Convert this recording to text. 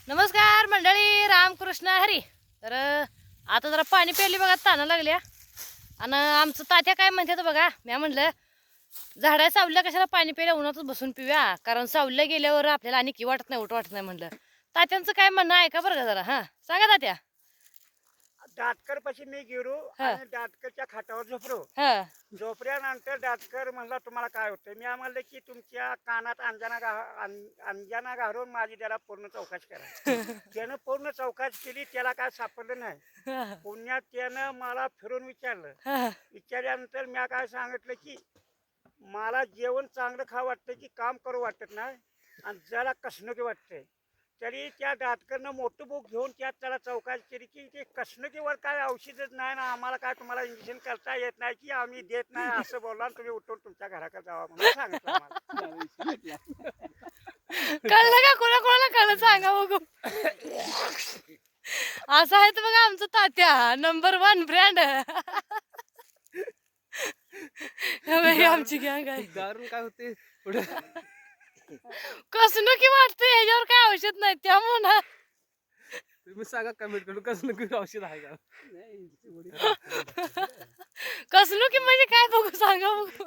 नमस्कार मंडळी, रामकृष्ण हरी. तर आता जरा पाणी प्यायली बघा, ताना लागल्या. आणि आमचं तात्या काय म्हणतात बघा, मी म्हणलं झाडा सावल्या कशाला पाणी प्यायला, उन्हातच बसून पिऊया, कारण सावल्या गेल्यावर आपल्याला आणि की वाटत नाही, उठ वाटत नाही. म्हणलं तात्यांचं काय म्हणणं आहे का बरं का जरा. हा सांगा तात्या. डाटकर पाशी मी गेलो हा. आणि डाटकरच्या खाटावर झोपलो. हा झोपल्यानंतर डाटकर म्हणला तुम्हाला काय होतं. मी म्हणलं की तुमच्या कानात अंजना घालून माझी त्याला पूर्ण चौकशी करा. त्यानं पूर्ण चौकशी केली, त्याला काय सापडलं नाही. पुण्यात त्यानं मला फिरून विचारलं. विचारल्यानंतर मी काय सांगितलं की मला जेवण चांगलं खावं वाटतं की काम करू वाटत नाही आणि जरा कसणुकी वाटतंय. तरी त्या डाटकरनं मोठं बुक घेऊन त्यात त्याला चौकशी केली की ते कसणुकीवर काय औषधच नाही ना, आम्हाला काय तुम्हाला इंजेक्शन करता येत नाही की आम्ही देत नाही असं बोलला आणि तुम्ही उठून तुमच्या घराकडे जावा म्हणून सांगितलं आम्हाला. कळलं का, कोणाला कळलं सांगा बघू. असं आहे तर बघा आमचं तात्या नंबर 1 ब्रँड. आमची गँग आहे. दारून काय होते कसणुकी वाटते, ह्याच्यावर काय औषध नाही त्यामुळे ना. तुम्ही सांगा कमेंट करून कसं नक्की औषध आहे का. कसणुकी म्हणजे काय बघू सांगा बघू.